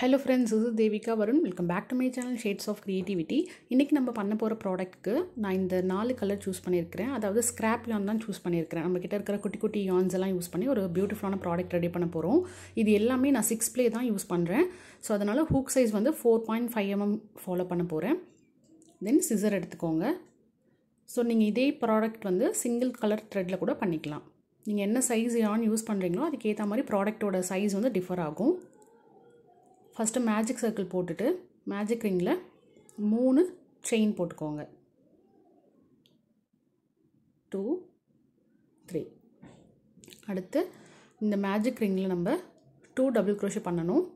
Hello friends, this is Devika Varun. Welcome back to my channel Shades of Creativity. இன்னைக்கு நம்ம பண்ண போற ப்ராடக்ட்க்கு நான் இந்த 4 கலர் சூஸ் பண்ணியிருக்கேன். அதாவது ஸ்கிராப் yarn தான் சூஸ் பண்ணியிருக்கேன். நம்ம கிட்ட இருக்கிற குட்டி குட்டி yarns எல்லாம் யூஸ் பண்ணி ஒரு பியூட்டிஃபுல்லான ப்ராடக்ட் ரெடி பண்ண போறோம். இது எல்லாமே நான் 6 ப்ளே தான் யூஸ் பண்றேன். சோ அதனால ஹூக் சைஸ் வந்து 4.5 mm ஃபாலோ பண்ண போறேன். தென் சிசர் எடுத்துக்கோங்க. சோ நீங்க இதே ப்ராடக்ட் வந்து சிங்கிள் கலர் த்ரெட்ல கூட பண்ணிக்கலாம். நீங்க என்ன சைஸ் yarn யூஸ் பண்றீங்களோ அதுக்கு ஏத்த மாதிரி ப்ராடக்ட்டோட சைஸ் வந்து டிஃபர் ஆகும். First மேஜிக் சர்க்கிள் போட்டுட்டு மேஜிக் ரிங்ல 3 செயின் போட்டுக்கோங்க. 2 3. அடுத்து இந்த மேஜிக் ரிங்ல நம்ம 2 டபுள் crochet பண்ணனும்.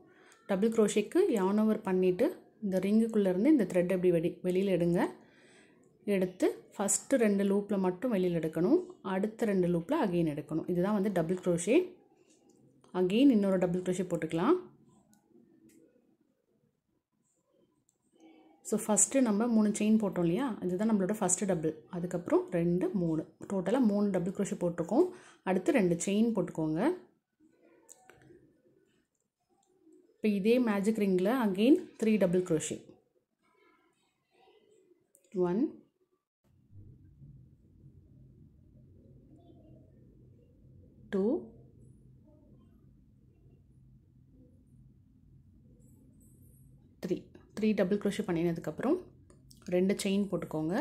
டபுள் crochetக்கு yarn over பண்ணிட்டு இந்த ரிங்குக்குள்ள இருந்து இந்த thread அப்படி வெளியில எடுங்க. எடுத்து ஃபர்ஸ்ட் 2 லூப்ல மட்டும் வெளியில எடுக்கணும். அடுத்த 2 லூப்ல அகைன் எடுக்கணும். இதுதான் வந்து டபுள் crochet. அகைன் இன்னொரு டபுள் crochet போட்டுக்கலாம். So first நம்ம 3 செயின் போட்டோம் இல்லையா, இதுதான் நம்மளோட ஃபர்ஸ்ட் டபுள். அதுக்கு அப்புறம் 2 3 டோட்டலா 3 டபுள் crochet போட்டுருக்கோம். அடுத்து 2 செயின் போட்டுக்கோங்க. இப்போ இதே மேஜிக் ரிங்ல again 3 double crochet. 1 2 3 double crochet பண்ணினதுக்கு அப்புறம் 2 செயின் போட்டுக்கோங்க.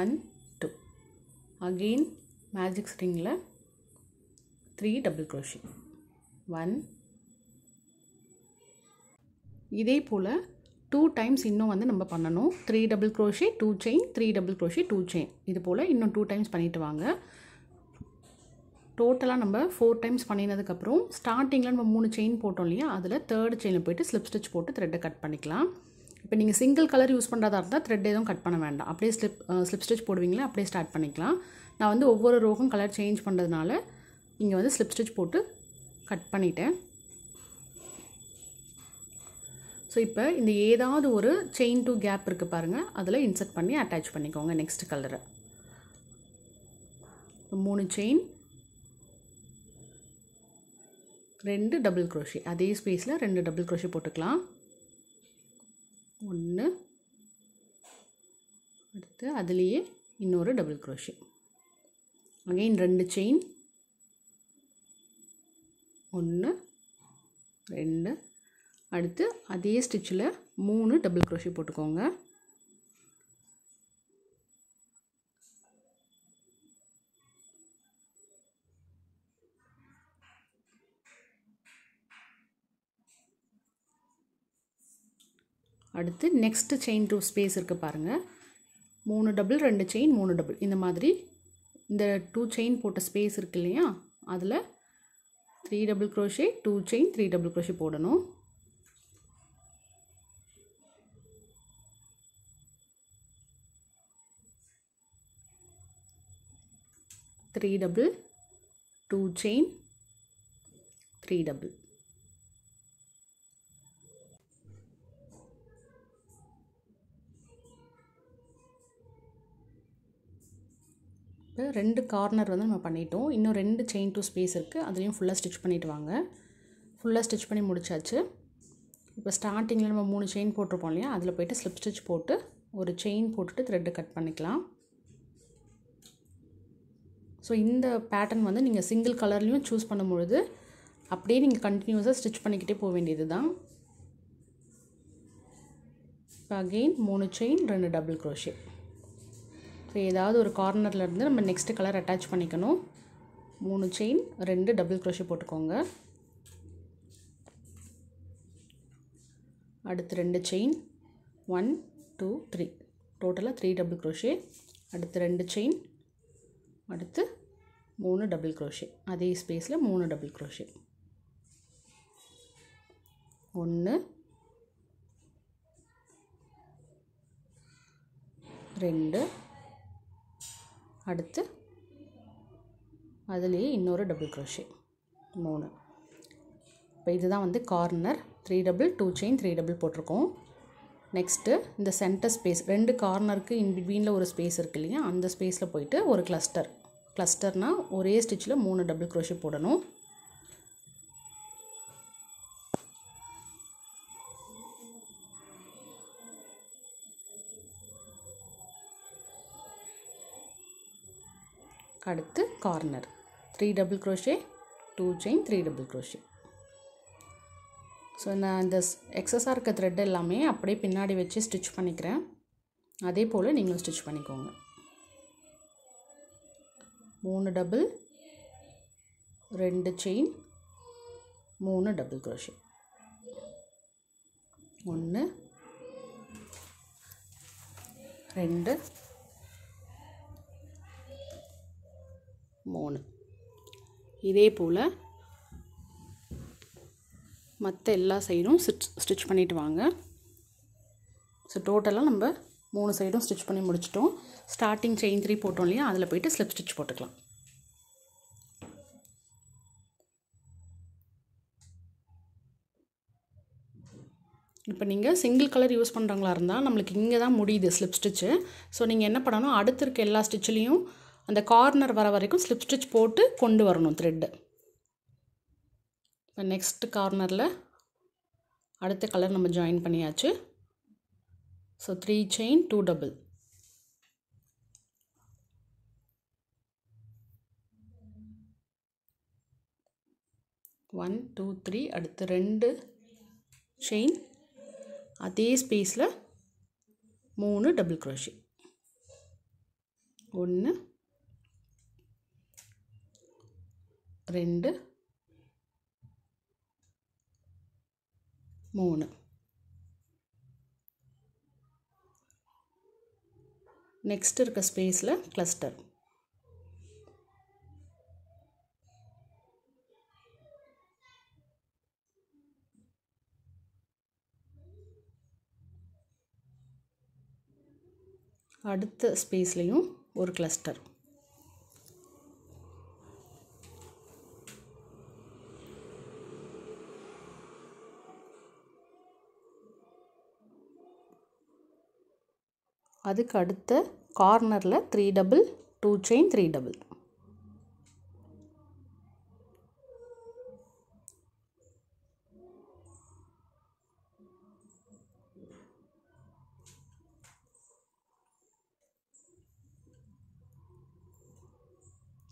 1 2 அகைன் மேஜிக் ரிங்ல 3 டபுள் crochet. 1 இதே போல 2 டைம்ஸ் இன்னும் வந்து நம்ம பண்ணனும். 3 double crochet 2 chain 3 double crochet 2 chain. இது போல இன்னும் 2 டைம்ஸ் பண்ணிட்டு வாங்க. டோட்டலா நம்ம 4 டைம்ஸ் பண்ணினதுக்கு அப்புறம் ஸ்டார்டிங்ல நம்ம 3 செயின் போட்டோம் இல்லையா, அதுல 3rd செயின்ல போய்ட்டு ஸ்லிப் ஸ்டிட்ச் போட்டு த்ரெட் கட் பண்ணிக்கலாம். இப்போ நீங்க சிங்கிள் கலர் யூஸ் பண்றதா இருந்தா த்ரெட் எதுவும் கட் பண்ண வேண்டாம். அப்படியே ஸ்லிப் ஸ்டிட்ச் போடுவீங்களா அப்படியே ஸ்டார்ட் பண்ணிக்கலாம். நான் வந்து ஒவ்வொரு ரோக்கும் கலர் சேஞ்ச் பண்றதுனால இங்க வந்து ஸ்லிப் ஸ்டிட்ச் போட்டு கட் பண்ணிட்டேன். சோ இப்போ இந்த ஏதாவது ஒரு செயின் டு கேப் இருக்கு பாருங்க, அதுல இன்சர்ட் பண்ணி அட்டாச் பண்ணிக்கோங்க நெக்ஸ்ட் கலரை. 3 செயின் 2 டபுள் crochet. அதே ஸ்பேஸ்ல 2 டபுள் crochet போட்டுக்கலாம். 1 அடுத்து அதுலயே இன்னொரு டபுள் crochet. அகைன் 2 செயின் 1 2 அடுத்து அதே ஸ்டிட்ச்ல 3 டபுள் crochet போட்டுக்கோங்க. அடுத்து நெக்ஸ்ட் செயின் டு ஸ்பேஸ் இருக்கு பாருங்க, 3 டபுள் 2 செயின் 3 டபுள். இந்த மாதிரி இந்த 2 செயின் போட்ட ஸ்பேஸ் இருக்கு இல்லையா, அதுல 3 double crochet 2 chain 3 double crochet போடணும். Three double 2 chain 3 double. ரெண்டு கார்னர் வந்து நம்ம பண்ணிட்டோம். இன்னும் 2 செயின் டு ஸ்பேஸ் இருக்கு, அதுலயும் ஃபுல்லா ஸ்டிட்ச் பண்ணிட்டு வாங்க. ஃபுல்லா ஸ்டிட்ச் பண்ணி முடிச்சாச்சு. இப்போ ஸ்டார்டிங்ல நம்ம 3 செயின் போட்டுருப்போம் இல்லையா, அதுல போய்ட்டு ஸ்லிப் ஸ்டிட்ச் போட்டு ஒரு செயின் போட்டுட்டு த்ரெட் கட் பண்ணிக்கலாம். சோ இந்த பேட்டர்ன் வந்து நீங்க சிங்கிள் கலர்லயும் சூஸ் பண்ணும்போது அப்படியே நீங்க கண்டினியூஸா ஸ்டிட்ச் பண்ணிக்கிட்டே போக வேண்டியதுதான். இப்போ again 3 chain 2 double crochet. So ஏதாவது ஒரு கார்னர்ல இருந்து நம்ம நெக்ஸ்ட் கலர் அட்டாச் பண்ணிக்கணும். 3 செயின் 2 டபுள் crochet போட்டுக்கோங்க. அடுத்து 2 செயின் 1 2 3 டோட்டலா 3 டபுள் crochet. அடுத்து 2 செயின் அடுத்து 3 டபுள் crochet. அதே ஸ்பேஸ்ல 3 டபுள் crochet. 1 2 அடுத்து அதுலயே இன்னொரு டபுள் crochet 3. இப்போ இதுதான் வந்து கார்னர். 3 டபுள் 2 செயின் 3 டபுள் போட்டுருக்கோம். நெக்ஸ்ட்டு இந்த சென்டர் ஸ்பேஸ் 2 கார்னருக்கு இன் பிட்வீனில் ஒரு ஸ்பேஸ் இருக்குது இல்லையா, அந்த ஸ்பேஸில் போயிட்டு ஒரு கிளஸ்டர்னால் ஒரே ஸ்டிச்சில் 3 டபுள் க்ரோஷே போடணும். அடுத்து corner 3 double crochet, 2 chain, 3 double crochet. So நான் இந்த எக்ஸஸாக இருக்க த்ரெட் எல்லாமே அப்படியே பின்னாடி வச்சு ஸ்டிச் பண்ணிக்கிறேன். அதே போல் நீங்களும் ஸ்டிச் பண்ணிக்கோங்க. 3 டபுள், 2 செயின், 3 டபுள் க்ரோஷே. 1 2 3. இதே போல் மற்ற எல்லா சைடும் ஸ்டிச் பண்ணிவிட்டு வாங்க. ஸோ டோட்டலாக நம்ம 3 சைடும் ஸ்டிச் பண்ணி முடிச்சிட்டோம். ஸ்டார்டிங் செயின் 3 போட்டோம் இல்லையா, அதில் போய்ட்டு ஸ்லிப் ஸ்டிச் போட்டுக்கலாம். இப்போ நீங்கள் சிங்கிள் கலர் யூஸ் பண்ணுறவங்களா இருந்தால் நம்மளுக்கு இங்கே தான் முடியுது ஸ்லிப் ஸ்டிச்சு. ஸோ நீங்கள் என்ன பண்ணணும், அடுத்து இருக்க எல்லா ஸ்டிச்சிலையும் அந்த கார்னர் வர வரைக்கும் ஸ்லிப் ஸ்டிச் போட்டு கொண்டு வரணும் த்ரெட்டு. இப்போ நெக்ஸ்ட் கார்னரில் அடுத்த கலர் நம்ம ஜாயின் பண்ணியாச்சு. So 3 chain, 2 double. 1 2 3. அடுத்து 2 செயின், அதே ஸ்பேஸில் 3 டபுள் க்ரோஷே. 1 2 3. நெக்ஸ்ட் இருக்க ஸ்பேஸில் கிளஸ்டர். அடுத்த ஸ்பேஸ்லேயும் ஒரு கிளஸ்டர். அதுக்கு அடுத்த கார்னரில் 3 டபுள், 2 செயின், 3 டபுள்.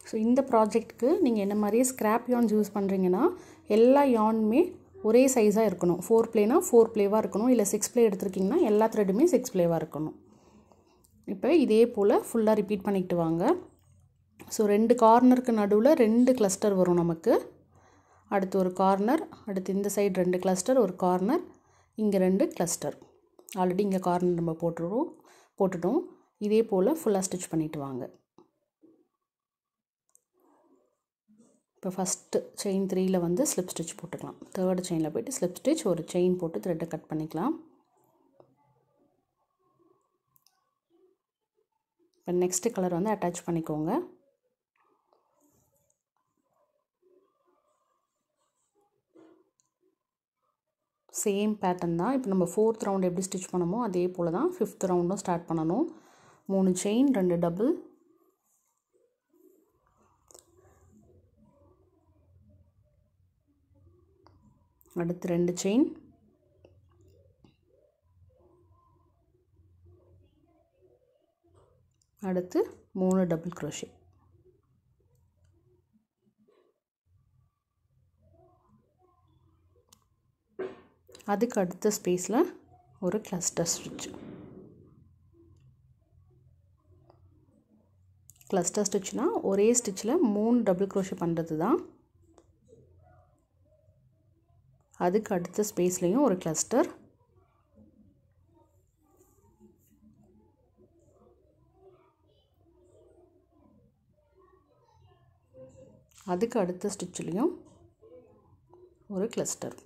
ஸோ இந்த ப்ராஜெக்ட்டுக்கு நீங்கள் என்ன மாதிரியே ஸ்க்ராப் யார்ன்ஸ் யூஸ் பண்ணுறீங்கன்னா எல்லா யார்னுமே ஒரே சைஸாக இருக்கணும். 4 ப்ளேனா 4 ப்ளேவாக இருக்கணும். இல்லை 6 ப்ளே எடுத்துருக்கிங்கன்னா எல்லா த்ரெட்டுமே 6 ப்ளேவாக இருக்கணும். இப்போ இதே போல் ஃபுல்லாக ரிப்பீட் பண்ணிக்கிட்டு வாங்க. ஸோ 2 கார்னருக்கு நடுவில் 2 கிளஸ்டர் வரும் நமக்கு. அடுத்து ஒரு கார்னர், அடுத்து இந்த சைடு 2 கிளஸ்டர், ஒரு கார்னர், இங்கே 2 கிளஸ்டர். ஆல்ரெடி இங்கே கார்னர் நம்ம போட்டுட்டோம். இதே போல் ஃபுல்லாக ஸ்டிச் பண்ணிவிட்டு வாங்க. இப்போ ஃபஸ்ட்டு செயின் 3ல் வந்து ஸ்லிப் ஸ்டிச் போட்டுக்கலாம். தேர்டு செயினில் போய்ட்டு ஸ்லிப் ஸ்டிச், ஒரு செயின் போட்டு த்ரெட்டை கட் பண்ணிக்கலாம். இப்போ நெக்ஸ்ட்டு கலர் வந்து அட்டாச் பண்ணிக்கோங்க. சேம் பேட்டர்ன் தான். இப்போ நம்ம 4th ரவுண்ட் எப்படி ஸ்டிச் பண்ணமோ அதே போல் தான் 5th ரவுண்டும் ஸ்டார்ட் பண்ணணும். 3 செயின், 2 டபுள், அடுத்து 2 செயின், அடுத்து 3 டபுள் க்ரோஷே. அதுக்கு அடுத்த ஸ்பேஸில் ஒரு கிளஸ்டர் ஸ்டிச். கிளஸ்டர் ஸ்டிச்னால் ஒரே ஸ்டிச்சில் 3 டபுள் க்ரோஷே பண்ணுறது தான். அதுக்கு அடுத்த ஸ்பேஸ்லேயும் ஒரு கிளஸ்டர். அதுக்கு அடுத்த ஸ்டிச்லேயும் ஒரு கிளஸ்டர்.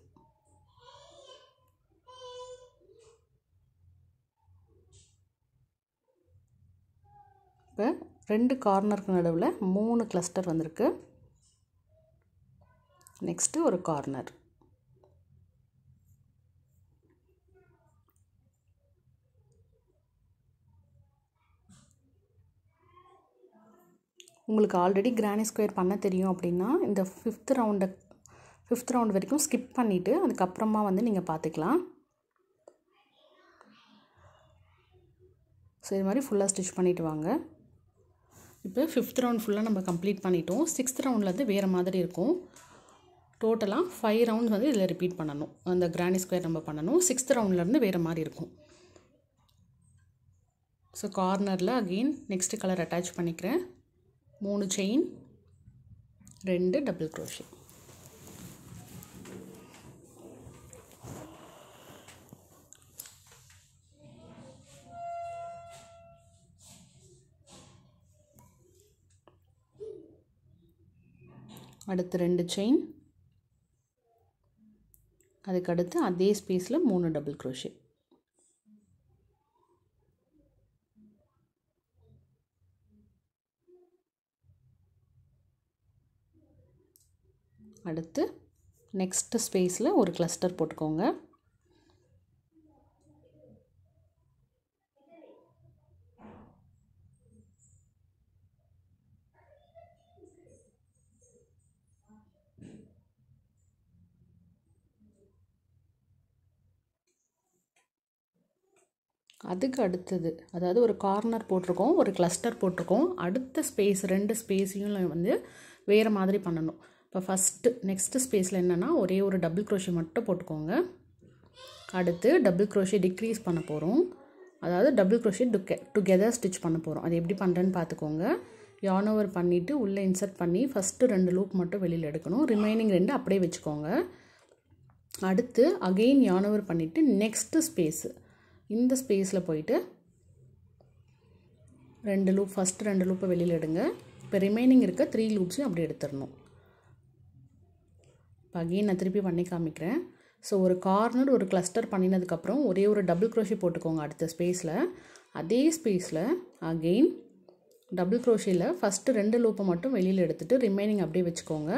இப்போ 2 கார்னருக்கு நடுவில் 3 கிளஸ்டர் வந்திருக்கு. நெக்ஸ்ட்டு ஒரு கார்னர். உங்களுக்கு ஆல்ரெடி கிரானி ஸ்கொயர் பண்ண தெரியும் அப்படின்னா இந்த ஃபிஃப்த் ரவுண்ட் வரைக்கும் ஸ்கிப் பண்ணிவிட்டு அதுக்கப்புறமா வந்து நீங்கள் பார்த்துக்கலாம். ஸோ இது மாதிரி ஃபுல்லாக ஸ்டிச் பண்ணிவிட்டு வாங்க. இப்போ 5th ரவுண்ட் ஃபுல்லாக நம்ம கம்ப்ளீட் பண்ணிட்டோம். 6th ரவுண்ட்லேருந்து வேறு மாதிரி இருக்கும். டோட்டலாக 5 ரவுண்ட்ஸ் வந்து இதில் ரிப்பீட் பண்ணணும். அந்த கிரானி ஸ்கொயர் நம்ம பண்ணணும். 6th ரவுண்ட்லேருந்து வேறு மாதிரி இருக்கும். ஸோ கார்னரில் அகெயின் நெக்ஸ்ட் கலர் அட்டாச் பண்ணிக்கிறேன். 3 செயின், 2 டபுள் க்ரோஷே. அடுத்து 2 செயின், அதுக்கடுத்து அதே ஸ்பேஸில் 3 டபுள் க்ரோஷே. அடுத்து நெக்ஸ்ட் ஸ்பேஸில் ஒரு கிளஸ்டர் போட்டுக்கோங்க. அதுக்கு அடுத்தது அதாவது ஒரு கார்னர் போட்டிருக்கோம், ஒரு கிளஸ்டர் போட்டிருக்கோம். அடுத்த ஸ்பேஸ் 2 ஸ்பேஸையும் வந்து வேறு மாதிரி பண்ணணும். இப்போ நெக்ஸ்ட் ஸ்பேஸில் என்னென்னா ஒரே ஒரு டபுள் க்ரோஷே மட்டும் போட்டுக்கோங்க. அடுத்து டபுள் க்ரோஷே டிக்ரீஸ் பண்ண போகிறோம். அதாவது டபுள் க்ரோஷே டுகெதர் ஸ்டிச் பண்ண போகிறோம். அது எப்படி பண்ணுறேன்னு பார்த்துக்கோங்க. yarn over பண்ணிவிட்டு உள்ளே இன்சர்ட் பண்ணி ஃபஸ்ட்டு 2 லூப் மட்டும் வெளியில் எடுக்கணும். ரிமைனிங் 2 அப்படியே வச்சுக்கோங்க. அடுத்து அகெயின் yarn over பண்ணிவிட்டு நெக்ஸ்ட்டு ஸ்பேஸு இந்த ஸ்பேஸில் போயிட்டு 2 லூப் ஃபஸ்ட்டு 2 லூப்பை வெளியில் எடுங்க. இப்போ ரிமைனிங் இருக்க 3 லூப்ஸையும் அப்படி எடுத்துடணும். இப்போ அகெயின் நான் திருப்பி பண்ணி காமிக்கிறேன். ஸோ ஒரு கார்னர் ஒரு கிளஸ்டர் பண்ணினதுக்கப்புறம் ஒரே ஒரு டபுள் க்ரோஷே போட்டுக்கோங்க அடுத்த ஸ்பேஸில். அதே ஸ்பேஸில் அகெயின் டபுள் க்ரோஷேயில் ஃபஸ்ட்டு 2 லூப்பை மட்டும் வெளியில் எடுத்துகிட்டு ரிமைனிங் அப்படியே வச்சுக்கோங்க.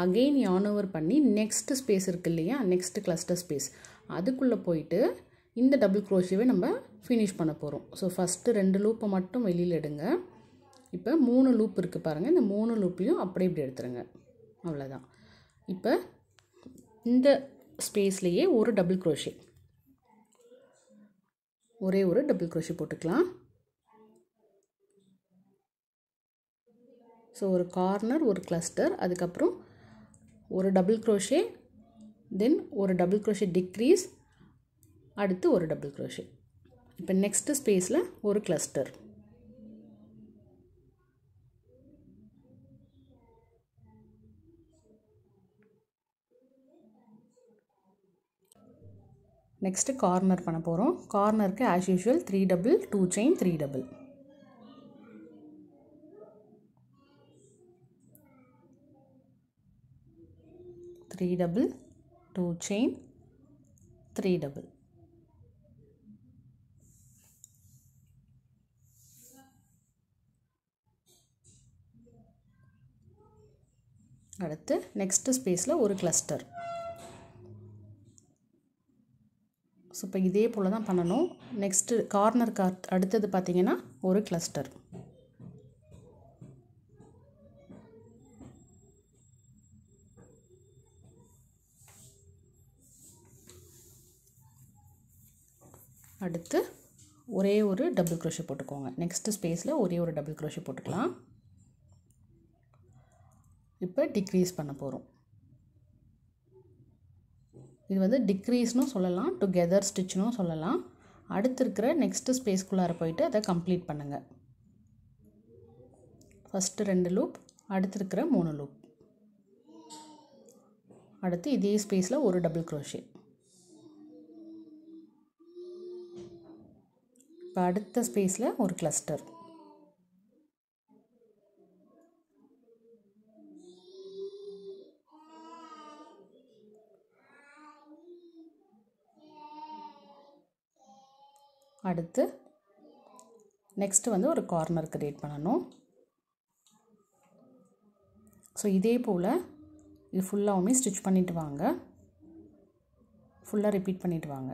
அகெயின் yarn over பண்ணி நெக்ஸ்ட்டு ஸ்பேஸ் இருக்குது இல்லையா, நெக்ஸ்ட்டு கிளஸ்டர் ஸ்பேஸ் அதுக்குள்ளே போயிட்டு இந்த டபுள் க்ரோஷேவை நம்ம ஃபினிஷ் பண்ண போகிறோம். ஸோ ஃபஸ்ட்டு 2 லூப்பை மட்டும் வெளியில் எடுங்க. இப்போ 3 லூப் இருக்குது பாருங்கள். இந்த 3 லூப்பையும் அப்படியே இப்படி எடுத்துருங்க. அவ்வளோதான். இப்போ இந்த ஸ்பேஸ்லேயே ஒரு டபுள் க்ரோஷே, ஒரே ஒரு டபுள் க்ரோஷே போட்டுக்கலாம். ஸோ ஒரு கார்னர் ஒரு கிளஸ்டர், அதுக்கப்புறம் ஒரு டபுள் க்ரோஷே, தென் ஒரு டபுள் க்ரோஷே டிக்ரீஸ், அடுத்து ஒரு டபுள் க்ரோஷே. இப்போ நெக்ஸ்ட்டு ஸ்பேஸில் ஒரு கிளஸ்டர். நெக்ஸ்ட்டு கார்னர் பண்ண போகிறோம். கார்னருக்கு as usual 3 double 2 chain 3 double. Three double 2 chain 3 double. அடுத்து நெக்ஸ்ட்டு ஸ்பேஸில் ஒரு கிளஸ்டர். ஸோ இப்போ இதே போல் தான் பண்ணணும். நெக்ஸ்ட்டு கார்னருக்கு அடுத்தது பார்த்திங்கன்னா ஒரு கிளஸ்டர். அடுத்து ஒரே ஒரு டபுள் க்ரோஷே போட்டுக்கோங்க. நெக்ஸ்ட்டு ஸ்பேஸில் ஒரே ஒரு டபுள் க்ரோஷே போட்டுக்கலாம். இப்போ டிக்ரீஸ் பண்ண போகிறோம். இது வந்து டிக்ரீஸ்னும் சொல்லலாம், டுகெதர் ஸ்டிச்னும் சொல்லலாம். அடுத்து இருக்கிற நெக்ஸ்ட்டு ஸ்பேஸ்க்குள்ளார போயிட்டு அதை கம்ப்ளீட் பண்ணுங்கள். ஃபஸ்ட்டு 2 லூப், அடுத்து இருக்கிற 3 லூப், அடுத்து இதே ஸ்பேஸில் ஒரு டபுள் க்ரோஷே. இப்போ அடுத்த ஸ்பேஸில் ஒரு கிளஸ்டர். அடுத்து நெக்ஸ்ட்டு வந்து ஒரு கார்னர் கிரியேட் பண்ணணும். ஸோ இதே போல் இது ஃபுல்லாகவுமே ஸ்டிச் பண்ணிவிட்டு வாங்க. ஃபுல்லாக ரிப்பீட் பண்ணிவிட்டு வாங்க.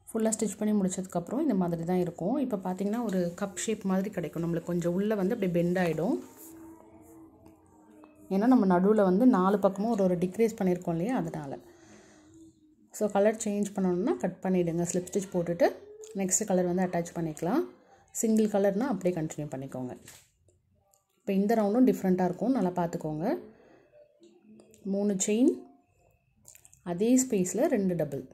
ஃபுல்லாக ஸ்டிச் பண்ணி முடிச்சதுக்கப்புறம் இந்த மாதிரி தான் இருக்கும். இப்போ பார்த்திங்கன்னா ஒரு கப் ஷேப் மாதிரி கிடைக்கும். நம்மளுக்கு கொஞ்சம் உள்ளே வந்து அப்படியே பெண்ட் ஆகிடும். ஏன்னா நம்ம நடுவில் வந்து 4 பக்கமும் ஒரு டிக்ரீஸ் பண்ணியிருக்கோம் இல்லையா, அதனால். ஸோ கலர் சேஞ்ச் பண்ணணுன்னா கட் பண்ணிவிடுங்க. ஸ்லிப் ஸ்டிச் போட்டுட்டு நெக்ஸ்ட் கலர் வந்து அட்டாச் பண்ணிக்கலாம். சிங்கிள் கலர்னால் அப்படியே கண்டினியூ பண்ணிக்கோங்க. இப்போ இந்த ரவுண்டும் டிஃப்ரெண்ட்டாக இருக்கும், நல்லா பார்த்துக்கோங்க. 3 செயின், அதே ஸ்பேஸில் 2 டபுள்.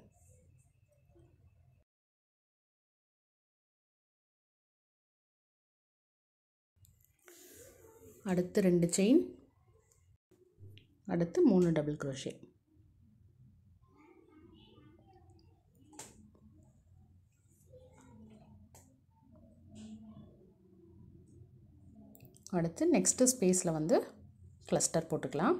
அடுத்து 2 செயின், அடுத்து 3 டபுள் க்ரோஷே. அடுத்து நெக்ஸ்ட்டு ஸ்பேஸில் வந்து கிளஸ்டர் போட்டுக்கலாம்.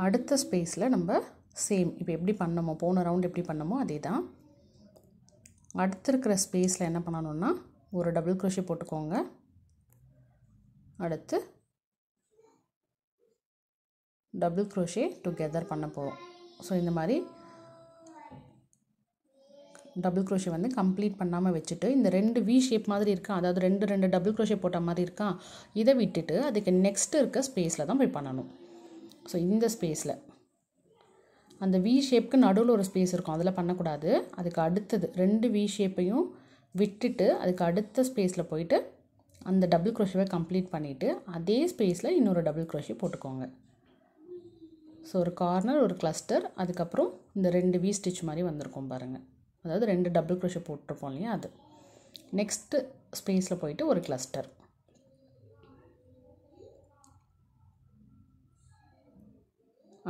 அடுத்த ஸ்பேஸில் நம்ம சேம் இப்போ எப்படி பண்ணமோ, போன ரவுண்ட் எப்படி பண்ணமோ அதே தான். அடுத்து இருக்கிற ஸ்பேஸில் என்ன பண்ணணும்னா ஒரு டபுள் க்ரோஷே போட்டுக்கோங்க. அடுத்து டபுள் க்ரோஷே டுகெதர் பண்ண போகிறோம். ஸோ இந்த மாதிரி டபுள் க்ரோஷே வந்து கம்ப்ளீட் பண்ணாமல் வச்சுட்டு இந்த 2 வி ஷேப் மாதிரி இருக்கா, அதாவது 2 டபுள் க்ரோஷே போட்ட மாதிரி இருக்கா, இதை விட்டுட்டு அதுக்கு நெக்ஸ்ட்டு இருக்க ஸ்பேஸில் தான் போய் பண்ணணும். ஸோ இந்த ஸ்பேஸில் அந்த வி ஷேப்புக்கு நடுவில் ஒரு ஸ்பேஸ் இருக்கும், அதில் பண்ணக்கூடாது. அதுக்கு அடுத்தது 2 வி ஷேப்பையும் விட்டுட்டு அதுக்கு அடுத்த ஸ்பேஸில் போயிட்டு அந்த டபுள் க்ரோஷேவை கம்ப்ளீட் பண்ணிவிட்டு அதே ஸ்பேஸில் இன்னொரு டபுள் க்ரோஷே போட்டுக்கோங்க. ஸோ ஒரு கார்னர், ஒரு கிளஸ்டர், அதுக்கப்புறம் இந்த 2 வி ஸ்டிச் மாதிரி வந்திருக்கும் பாருங்கள். அதாவது 2 டபுள் க்ரோஷே போட்டிருப்போம் இல்லையா, அது. நெக்ஸ்ட்டு ஸ்பேஸில் போயிட்டு ஒரு கிளஸ்டர்,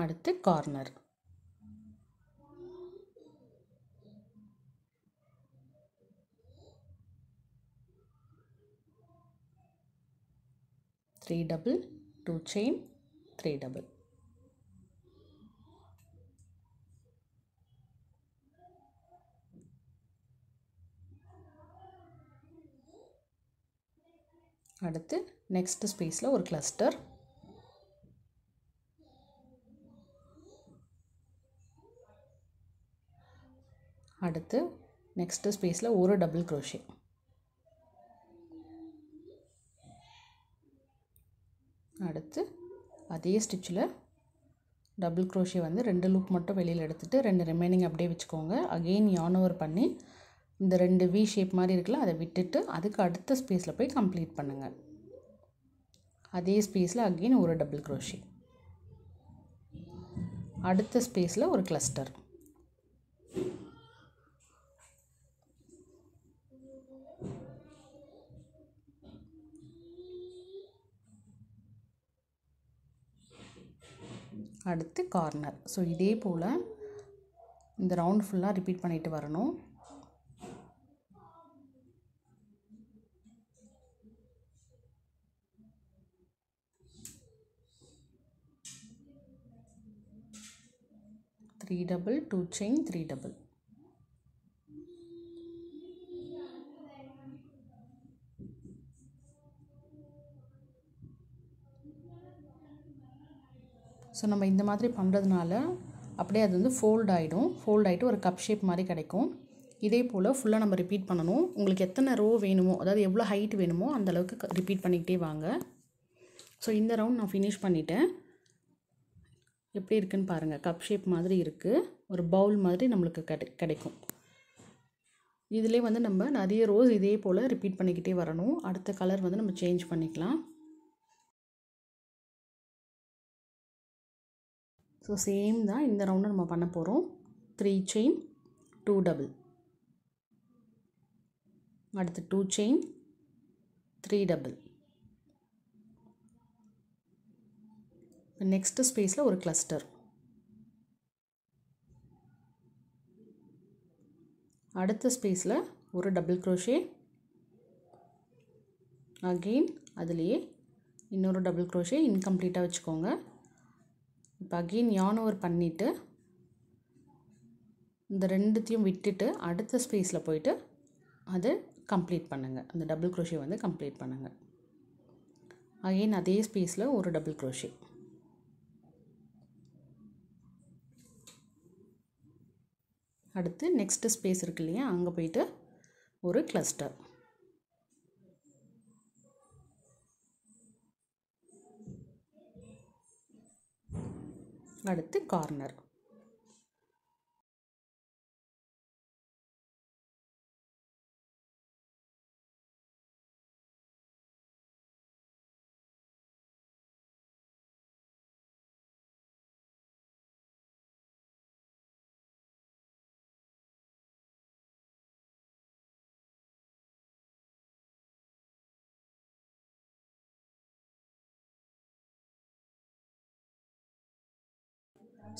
அடுத்து corner, three double, 2 chain, 3 double. அடுத்து நெக்ஸ்ட் ஸ்பேஸில் ஒரு கிளஸ்டர், அடுத்து நெக்ஸ்ட் ஸ்பேஸில் ஒரு டபுள் க்ரோஷே, அடுத்து அதே ஸ்டிச்சில் டபுள் க்ரோஷே வந்து 2 லூப் மட்டும் வெளியில் எடுத்துகிட்டு 2 ரிமைனிங் அப்படியே வச்சுக்கோங்க. அகெயின் யார்ன் ஓவர் பண்ணி இந்த 2 வி ஷேப் மாதிரி இருக்குல்ல, அதை விட்டுட்டு அதுக்கு அடுத்த ஸ்பேஸில் போய் கம்ப்ளீட் பண்ணுங்கள். அதே ஸ்பேஸில் அகெயின் ஒரு டபுள் க்ரோஷே, அடுத்த ஸ்பேஸில் ஒரு கிளஸ்டர், அடுத்து கார்னர். ஸோ இதே போல் இந்த ரவுண்ட் ஃபுல்லாக ரிப்பீட் பண்ணிட்டு வரணும். Three double, 2 chain, 3 double. So நம்ம இந்த மாதிரி பண்ணுறதுனால அப்படியே அது வந்து ஃபோல்ட் ஆகிடும். ஃபோல்ட் ஆகிட்டு ஒரு கப் ஷேப் மாதிரி கிடைக்கும். இதே போல் ஃபுல்லாக நம்ம ரிப்பீட் பண்ணணும். உங்களுக்கு எத்தனை ரோ வேணுமோ, அதாவது எவ்வளோ ஹைட் வேணுமோ அந்தளவுக்கு ரிப்பீட் பண்ணிக்கிட்டே வாங்க. ஸோ இந்த ரவுண்ட் நான் ஃபினிஷ் பண்ணிட்டேன். எப்படி இருக்குன்னு பாருங்கள். கப் ஷேப் மாதிரி இருக்குது, ஒரு பவுல் மாதிரி நம்மளுக்கு கிடைக்கும். இதிலே வந்து நம்ம நிறைய ரோஸ் இதே போல் ரிப்பீட் பண்ணிக்கிட்டே வரணும். அடுத்த கலர் வந்து நம்ம சேஞ்ச் பண்ணிக்கலாம். ஸோ சேம் தான் இந்த ரவுண்டு நம்ம பண்ண போகிறோம். 3 செயின், 2 டபுள், அடுத்து 2 செயின், 3 டபுள். நெக்ஸ்ட் ஸ்பேஸில் ஒரு கிளஸ்டர், அடுத்த ஸ்பேஸில் ஒரு டபுள் க்ரோஷே, அகெயின் அதுலேயே இன்னொரு டபுள் க்ரோஷே இன்கம்ப்ளீட்டாக வச்சுக்கோங்க. இப்போ அகெயின் யார்ன் ஓவர் பண்ணிவிட்டு இந்த 2த்தையும் விட்டுட்டு அடுத்த ஸ்பேஸில் போயிட்டு அது கம்ப்ளீட் பண்ணுங்கள். அந்த டபுள் க்ரோஷே வந்து கம்ப்ளீட் பண்ணுங்கள். அகைன் அதே ஸ்பேஸில் ஒரு டபுள் க்ரோஷே. அடுத்து நெக்ஸ்ட்டு ஸ்பேஸ் இருக்கு இல்லையா, அங்கே போயிட்டு ஒரு கிளஸ்டர். அடுத்து கார்னர்.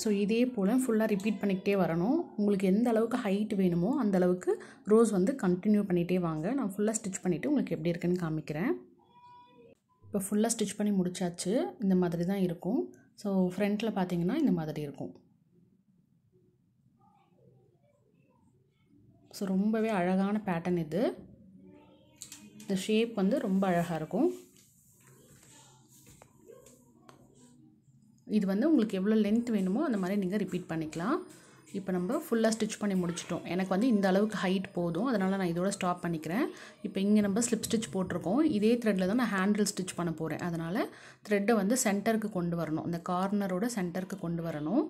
ஸோ இதே போல் ஃபுல்லாக ரிப்பீட் பண்ணிக்கிட்டே வரணும். உங்களுக்கு எந்த அளவுக்கு ஹைட் வேணுமோ அந்த அளவுக்கு ரோஸ் வந்து கண்டினியூ பண்ணிகிட்டே வாங்க. நான் ஃபுல்லாக ஸ்டிச் பண்ணிவிட்டு உங்களுக்கு எப்படி இருக்குன்னு காமிக்கிறேன். இப்போ ஃபுல்லாக ஸ்டிச் பண்ணி முடிச்சாச்சு. இந்த மாதிரி தான் இருக்கும். ஸோ ஃப்ரண்ட்டில் பார்த்தீங்கன்னா இந்த மாதிரி இருக்கும். ஸோ ரொம்பவே அழகான பேட்டர்ன் இது. இந்த ஷேப் வந்து ரொம்ப அழகாக இருக்கும். இது வந்து உங்களுக்கு எவ்வளோ லென்த் வேணுமோ அந்த மாதிரி நீங்கள் ரிப்பீட் பண்ணிக்கலாம். இப்போ நம்ம ஃபுல்லாக ஸ்டிச் பண்ணி முடிச்சிட்டோம். எனக்கு வந்து இந்த அளவுக்கு ஹைட் போதும், அதனால் நான் இதோட ஸ்டாப் பண்ணிக்கிறேன். இப்போ இங்கே நம்ம ஸ்லிப் ஸ்டிச் போட்டிருக்கோம். இதே த்ரெட்டில் தான் நான் ஹேண்டில் ஸ்டிச் பண்ண போகிறேன். அதனால் த்ரெட்டை வந்து சென்டருக்கு கொண்டு வரணும், இந்த கார்னரோட சென்டருக்கு கொண்டு வரணும்.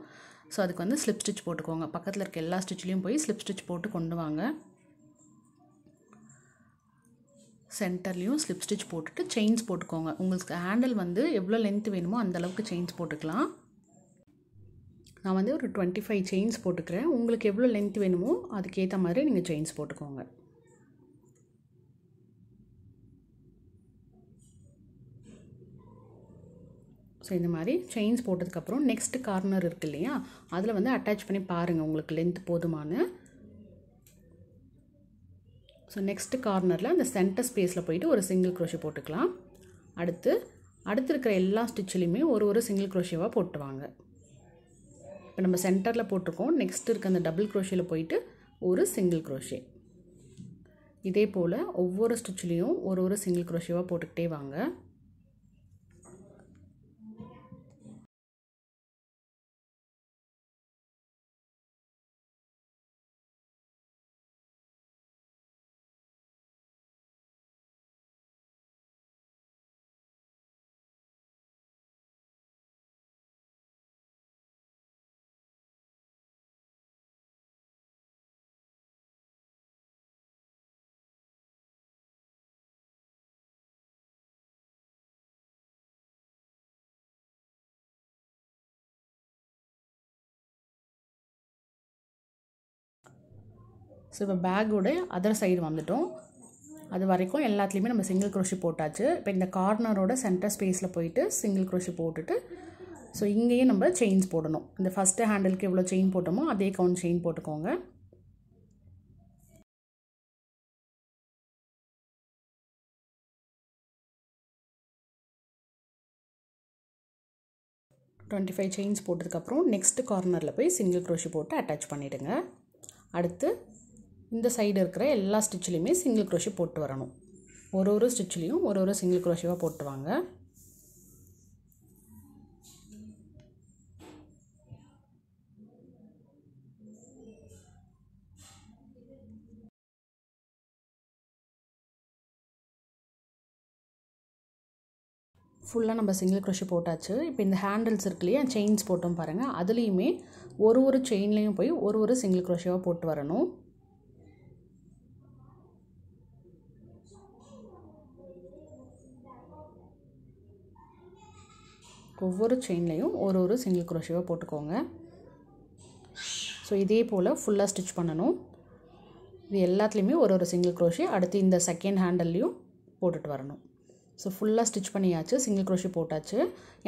ஸோ அதுக்கு வந்து ஸ்லிப் ஸ்டிச் போட்டுக்கோங்க. பக்கத்தில் இருக்க எல்லா ஸ்டிச்லேயும் போய் ஸ்லிப் ஸ்டிச் போட்டு கொண்டு வாங்க. சென்டர்லேயும் ஸ்லிப் ஸ்டிச் போட்டுட்டு செயின்ஸ் போட்டுக்கோங்க. உங்களுக்கு ஹேண்டில் வந்து எவ்வளோ லென்த் வேணுமோ அந்தளவுக்கு செயின்ஸ் போட்டுக்கலாம். நான் வந்து ஒரு 25 செயின்ஸ் போட்டுக்கிறேன். உங்களுக்கு எவ்வளோ லென்த் வேணுமோ அதுக்கேற்ற மாதிரி நீங்கள் செயின்ஸ் போட்டுக்கோங்க. ஸோ இந்த மாதிரி செயின்ஸ் போட்டதுக்கப்புறம் நெக்ஸ்ட்டு கார்னர் இருக்குது இல்லையா, அதில் வந்து அட்டாச் பண்ணி பாருங்கள் உங்களுக்கு லென்த் போதுமானு. ஸோ நெக்ஸ்ட்டு கார்னரில் அந்த சென்டர் ஸ்பேஸில் போயிட்டு ஒரு சிங்கிள் க்ரோஷே போட்டுக்கலாம். அடுத்து இருக்கிற எல்லா ஸ்டிச்சிலையுமே ஒரு சிங்கிள் க்ரோஷேவாக போட்டு வாங்க. இப்போ நம்ம சென்டரில் போட்டிருக்கோம். நெக்ஸ்ட் இருக்க அந்த டபுள் க்ரோஷேயில் போயிட்டு ஒரு சிங்கிள் க்ரோஷே. இதே போல் ஒவ்வொரு ஸ்டிச்சிலையும் ஒரு சிங்கிள் க்ரோஷேவாக போட்டுக்கிட்டே வாங்க. ஸோ இப்போ பேக்கோட அதர் சைடு வந்துட்டோம். அது வரைக்கும் எல்லாத்துலேயுமே நம்ம சிங்கிள் க்ரோஷே போட்டாச்சு. இப்போ இந்த கார்னரோட சென்டர் ஸ்பேஸில் போயிட்டு சிங்கிள் க்ரோஷே போட்டுட்டு ஸோ இங்கேயும் நம்ம செயின்ஸ் போடணும். இந்த ஃபஸ்ட்டு ஹேண்டிலுக்கு எவ்வளோ செயின் போட்டோமோ அதே கவுண்ட் செயின் போட்டுக்கோங்க. $25 செயின்ஸ் போட்டதுக்கப்புறம் நெக்ஸ்ட்டு கார்னரில் போய் சிங்கிள் க்ரோஷே போட்டு அட்டாச் பண்ணிவிடுங்க. அடுத்து இந்த சைடு இருக்கிற எல்லா ஸ்டிச்சிலையுமே சிங்கிள் க்ரோஷே போட்டு வரணும். ஒரு ஸ்டிச்சிலையும் ஒரு சிங்கிள் க்ரோஷேவாக போட்டு வாங்க. ஃபுல்லாக நம்ம சிங்கிள் க்ரோஷே போட்டாச்சு. இப்போ இந்த ஹேண்டில்ஸ் இருக்கு இல்லையா, செயின்ஸ் போட்டோம் பாருங்கள், அதுலேயுமே ஒரு செயின்லேயும் போய் ஒரு சிங்கிள் க்ரோஷேவாக போட்டு வரணும். ஒவ்வொரு செயின்லேயும் ஒரு சிங்கிள் க்ரோஷேவாக போட்டுக்கோங்க. ஸோ இதே போல் ஃபுல்லாக ஸ்டிச் பண்ணணும். இது எல்லாத்துலேயுமே ஒரு சிங்கிள் க்ரோஷே அடுத்து இந்த செகண்ட் ஹேண்டல்லையும் போட்டுட்டு வரணும். ஸோ ஃபுல்லாக ஸ்டிச் பண்ணியாச்சு, சிங்கிள் க்ரோஷே போட்டாச்சு.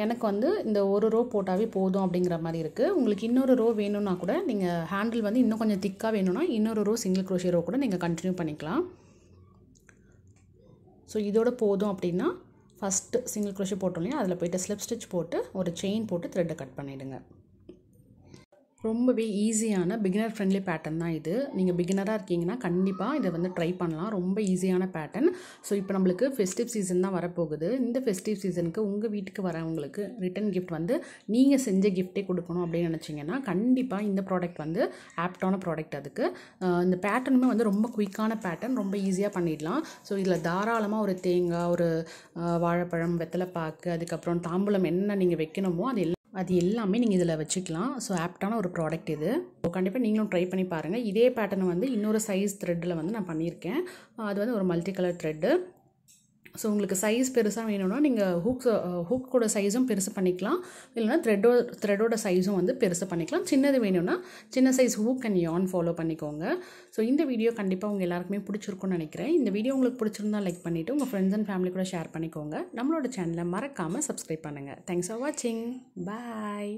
எனக்கு வந்து இந்த ஒரு ரோ போட்டாவே போதும் அப்படிங்கிற மாதிரி இருக்குது. உங்களுக்கு இன்னொரு ரோ வேணும்னா கூட நீங்கள் ஹேண்டில் வந்து இன்னும் கொஞ்சம் திக்காக வேணும்னா இன்னொரு ரோ சிங்கிள் க்ரோஷே ரோ கூட நீங்கள் கண்டினியூ பண்ணிக்கலாம். ஸோ இதோட போதும் அப்படின்னா ஃபஸ்ட்டு சிங்கிள் க்ரோஷே போட்டோம் இல்லையா, அதில் போய்ட்டு ஸ்லிப் ஸ்டிச் போட்டு ஒரு செயின் போட்டு த்ரெட்டை கட் பண்ணிவிடுங்க. ரொம்பவே ஈஸியான பிகினர் ஃப்ரெண்ட்லி பேட்டர்ன் தான் இது. நீங்கள் பிகினராக இருக்கீங்கன்னா கண்டிப்பாக இதை வந்து ட்ரை பண்ணலாம். ரொம்ப ஈஸியான பேட்டர்ன். ஸோ இப்போ நம்மளுக்கு ஃபெஸ்டிவ் சீசன் தான் வரப்போகுது. இந்த ஃபெஸ்டிவ் சீசனுக்கு உங்கள் வீட்டுக்கு வரவங்களுக்கு ரிட்டன் கிஃப்ட் வந்து நீங்கள் செஞ்ச கிஃப்ட்டே கொடுக்கணும் அப்படின்னு நினச்சிங்கன்னா கண்டிப்பாக இந்த ப்ராடக்ட் வந்து ஆப்டான ப்ராடக்ட். அதுக்கு இந்த பேட்டர்னுமே வந்து ரொம்ப குயிக்கான பேட்டர்ன், ரொம்ப ஈஸியாக பண்ணிடலாம். ஸோ இதில் தாராளமாக ஒரு தேங்காய், ஒரு வாழைப்பழம், வெத்தலைப்பாக்கு, அதுக்கப்புறம் தாம்பூலம் என்ன நீங்கள் வைக்கணுமோ அது எல்லாமே நீங்கள் இதில் வச்சுக்கலாம். ஸோ ஆப்டான ஒரு ப்ராடக்ட் இது. கண்டிப்பாக நீங்களும் ட்ரை பண்ணி பாருங்கள். இதே பேட்டர்னை வந்து இன்னொரு சைஸ் த்ரெட்டில் வந்து நான் பண்ணியிருக்கேன். அது வந்து ஒரு மல்டி கலர் த்ரெட்டு. ஸோ உங்களுக்கு சைஸ் பெருசாக வேணும்னா நீங்கள் ஹூக்கோட சைஸும் பெருசு பண்ணிக்கலாம், இல்லைனா த்ரெட்டோட சைஸும் வந்து பெருசு பண்ணிக்கலாம். சின்னது வேணும்னா சின்ன சைஸ் ஹூக் அண்ட் யான் ஃபாலோ பண்ணிக்கோங்க. ஸோ இந்த வீடியோ கண்டிப்பாக உங்கள் எல்லாருக்குமே பிடிச்சிருக்கும்னு நினைக்கிறேன். இந்த வீடியோ உங்களுக்கு பிடிச்சிருந்தா லைக் பண்ணிவிட்டு உங்கள் ஃப்ரெண்ட்ஸ் அண்ட் ஃபேமிலி கூட ஷேர் பண்ணிக்கோங்க. நம்மளோட சேனலை மறக்காமல் சப்ஸ்கிரைப் பண்ணுங்கள். தேங்க்ஸ் ஃபார் வாட்சிங். பாய்.